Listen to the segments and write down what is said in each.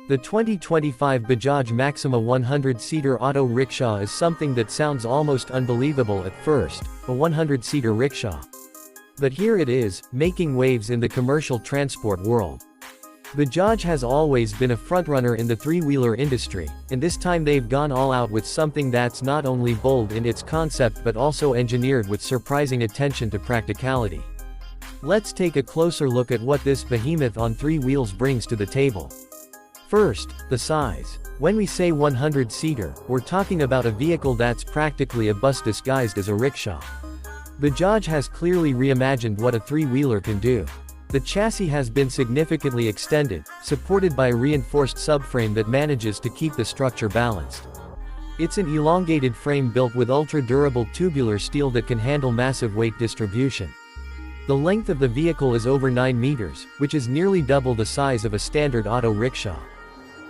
The 2025 Bajaj Maxima 100-seater auto rickshaw is something that sounds almost unbelievable at first, a 100-seater rickshaw. But here it is, making waves in the commercial transport world. Bajaj has always been a frontrunner in the three-wheeler industry, and this time they've gone all out with something that's not only bold in its concept but also engineered with surprising attention to practicality. Let's take a closer look at what this behemoth on three wheels brings to the table. First, the size. When we say 100-seater, we're talking about a vehicle that's practically a bus disguised as a rickshaw. Bajaj has clearly reimagined what a three-wheeler can do. The chassis has been significantly extended, supported by a reinforced subframe that manages to keep the structure balanced. It's an elongated frame built with ultra-durable tubular steel that can handle massive weight distribution. The length of the vehicle is over 9 meters, which is nearly double the size of a standard auto rickshaw.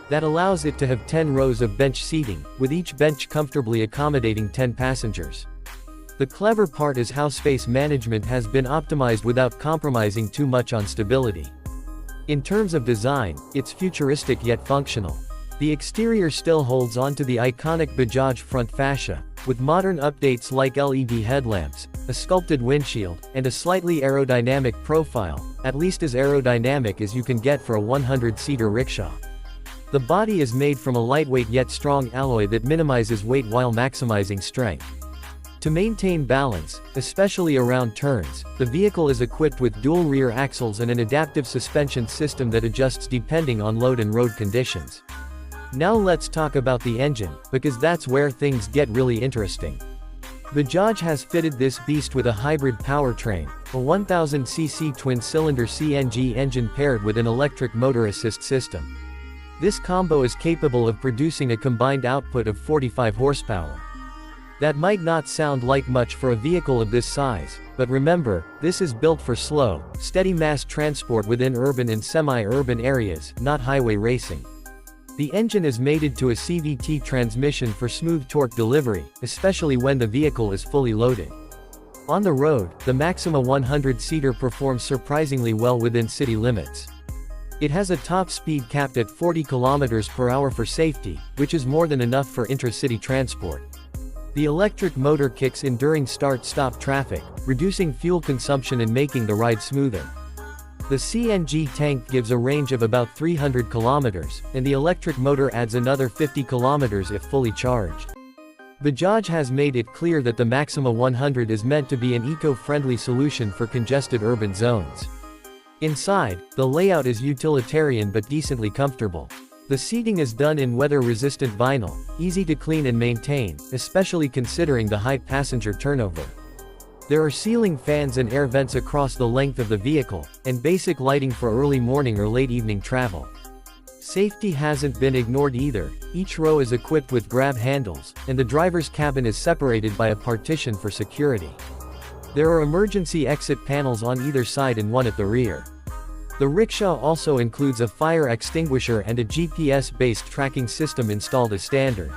That allows it to have 10 rows of bench seating, with each bench comfortably accommodating 10 passengers. The clever part is how space management has been optimized without compromising too much on stability. In terms of design, it's futuristic yet functional. The exterior still holds on to the iconic Bajaj front fascia, with modern updates like LED headlamps, a sculpted windshield, and a slightly aerodynamic profile, at least as aerodynamic as you can get for a 100-seater rickshaw. The body is made from a lightweight yet strong alloy that minimizes weight while maximizing strength. To maintain balance, especially around turns, the vehicle is equipped with dual rear axles and an adaptive suspension system that adjusts depending on load and road conditions. Now let's talk about the engine, because that's where things get really interesting. Bajaj has fitted this beast with a hybrid powertrain, a 1000cc twin-cylinder CNG engine paired with an electric motor assist system. This combo is capable of producing a combined output of 45 horsepower. That might not sound like much for a vehicle of this size, but remember, this is built for slow, steady mass transport within urban and semi-urban areas, not highway racing. The engine is mated to a CVT transmission for smooth torque delivery, especially when the vehicle is fully loaded. On the road, the Maxima 100-seater performs surprisingly well within city limits. It has a top speed capped at 40 km per hour for safety, which is more than enough for intra-city transport. The electric motor kicks in during start-stop traffic, reducing fuel consumption and making the ride smoother. The CNG tank gives a range of about 300 km, and the electric motor adds another 50 km if fully charged. Bajaj has made it clear that the Maxima 100 is meant to be an eco-friendly solution for congested urban zones. Inside, the layout is utilitarian but decently comfortable. The seating is done in weather-resistant vinyl, easy to clean and maintain, especially considering the high passenger turnover. There are ceiling fans and air vents across the length of the vehicle, and basic lighting for early morning or late evening travel. Safety hasn't been ignored either. Each row is equipped with grab handles, and the driver's cabin is separated by a partition for security. There are emergency exit panels on either side and one at the rear. The rickshaw also includes a fire extinguisher and a GPS-based tracking system installed as standard.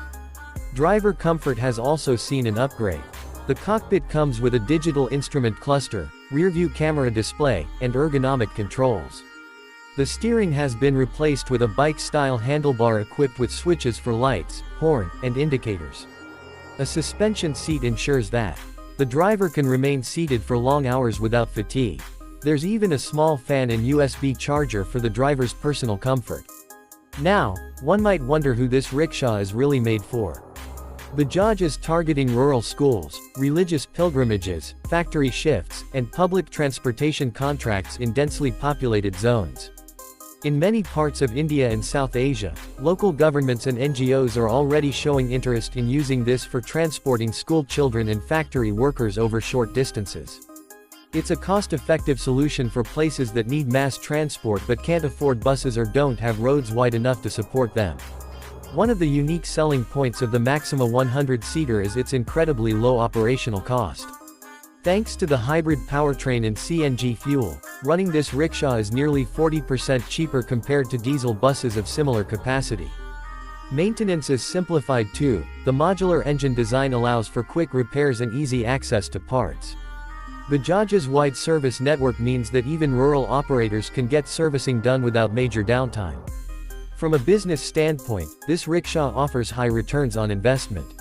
Driver comfort has also seen an upgrade. The cockpit comes with a digital instrument cluster, rear-view camera display, and ergonomic controls. The steering has been replaced with a bike-style handlebar equipped with switches for lights, horn, and indicators. A suspension seat ensures that the driver can remain seated for long hours without fatigue. There's even a small fan and USB charger for the driver's personal comfort. Now, one might wonder who this rickshaw is really made for. Bajaj is targeting rural schools, religious pilgrimages, factory shifts, and public transportation contracts in densely populated zones. In many parts of India and South Asia, local governments and NGOs are already showing interest in using this for transporting school children and factory workers over short distances. It's a cost-effective solution for places that need mass transport but can't afford buses or don't have roads wide enough to support them. One of the unique selling points of the Maxima 100-seater is its incredibly low operational cost. Thanks to the hybrid powertrain and CNG fuel, running this rickshaw is nearly 40% cheaper compared to diesel buses of similar capacity. Maintenance is simplified too. The modular engine design allows for quick repairs and easy access to parts. Bajaj's wide service network means that even rural operators can get servicing done without major downtime. From a business standpoint, this rickshaw offers high returns on investment.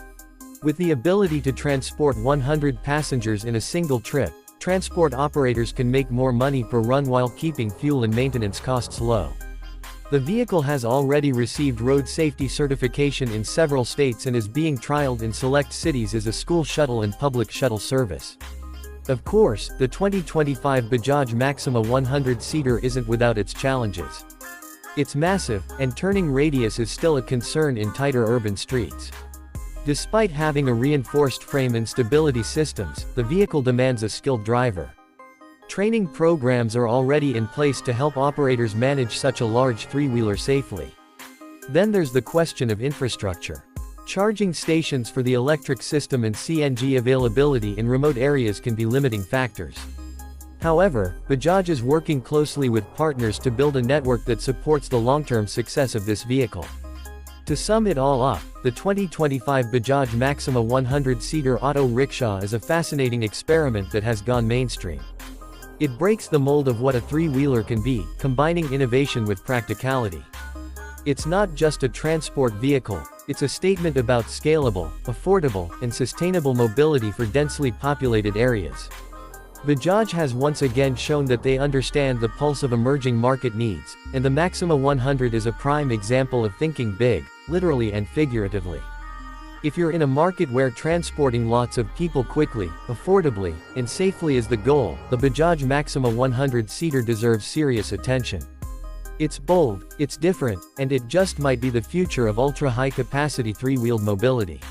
With the ability to transport 100 passengers in a single trip, transport operators can make more money per run while keeping fuel and maintenance costs low. The vehicle has already received road safety certification in several states and is being trialed in select cities as a school shuttle and public shuttle service. Of course, the 2025 Bajaj Maxima 100-seater isn't without its challenges. It's massive, and turning radius is still a concern in tighter urban streets. Despite having a reinforced frame and stability systems, the vehicle demands a skilled driver. Training programs are already in place to help operators manage such a large three-wheeler safely. Then there's the question of infrastructure. Charging stations for the electric system and CNG availability in remote areas can be limiting factors. However, Bajaj is working closely with partners to build a network that supports the long-term success of this vehicle. To sum it all up, the 2025 Bajaj Maxima 100-seater auto rickshaw is a fascinating experiment that has gone mainstream. It breaks the mold of what a three-wheeler can be, combining innovation with practicality. It's not just a transport vehicle, it's a statement about scalable, affordable, and sustainable mobility for densely populated areas. Bajaj has once again shown that they understand the pulse of emerging market needs, and the Maxima 100 is a prime example of thinking big, literally and figuratively. If you're in a market where transporting lots of people quickly, affordably, and safely is the goal, the Bajaj Maxima 100-seater deserves serious attention. It's bold, it's different, and it just might be the future of ultra-high-capacity three-wheeled mobility.